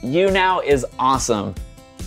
YouNow is awesome,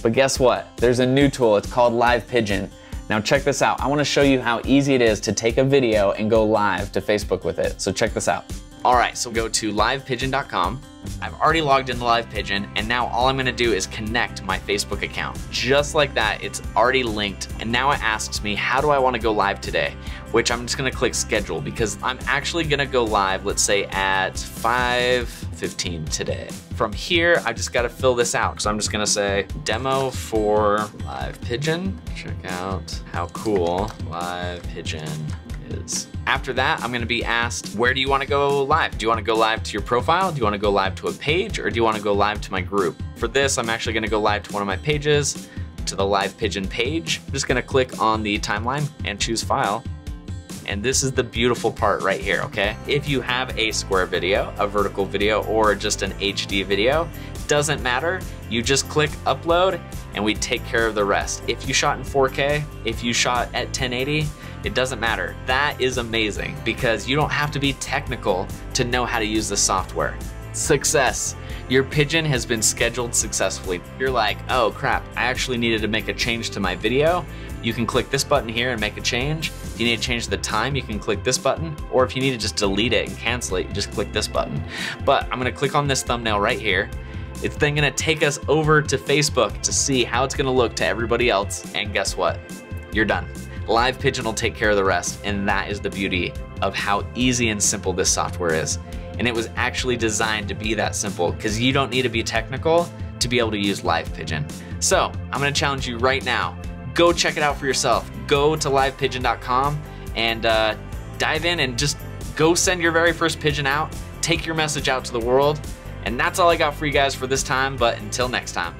but guess what? There's a new tool. It's called LIVEpigeon. Now check this out. I want to show you how easy it is to take a video and go live to Facebook with it. So check this out. All right, so go to livepigeon.com. I've already logged into LivePigeon, and now all I'm gonna do is connect my Facebook account. Just like that, it's already linked, and now it asks me, how do I wanna go live today? Which I'm just gonna click schedule, because I'm actually gonna go live, let's say at 5:15 today. From here, I just gotta fill this out. So I'm just gonna say, demo for LivePigeon. Check out how cool LivePigeon is. After that, I'm gonna be asked, where do you wanna go live? Do you wanna go live to your profile? Do you wanna go live to a page? Or do you wanna go live to my group? For this, I'm actually gonna go live to one of my pages, to the LivePigeon page. I'm just gonna click on the timeline and choose file. And this is the beautiful part right here, okay? If you have a square video, a vertical video, or just an HD video, doesn't matter. You just click upload and we take care of the rest. If you shot in 4K, if you shot at 1080, it doesn't matter. That is amazing because you don't have to be technical to know how to use the software. Success. Your pigeon has been scheduled successfully. You're like, oh crap, I actually needed to make a change to my video. You can click this button here and make a change. If you need to change the time, you can click this button. Or if you need to just delete it and cancel it, you just click this button. But I'm gonna click on this thumbnail right here. It's then gonna take us over to Facebook to see how it's gonna look to everybody else. And guess what? You're done. LivePigeon will take care of the rest, and that is the beauty of how easy and simple this software is. And it was actually designed to be that simple because you don't need to be technical to be able to use LivePigeon. So I'm gonna challenge you right now. Go check it out for yourself. Go to livepigeon.com and dive in and just go send your very first pigeon out. Take your message out to the world. And that's all I got for you guys for this time, but until next time.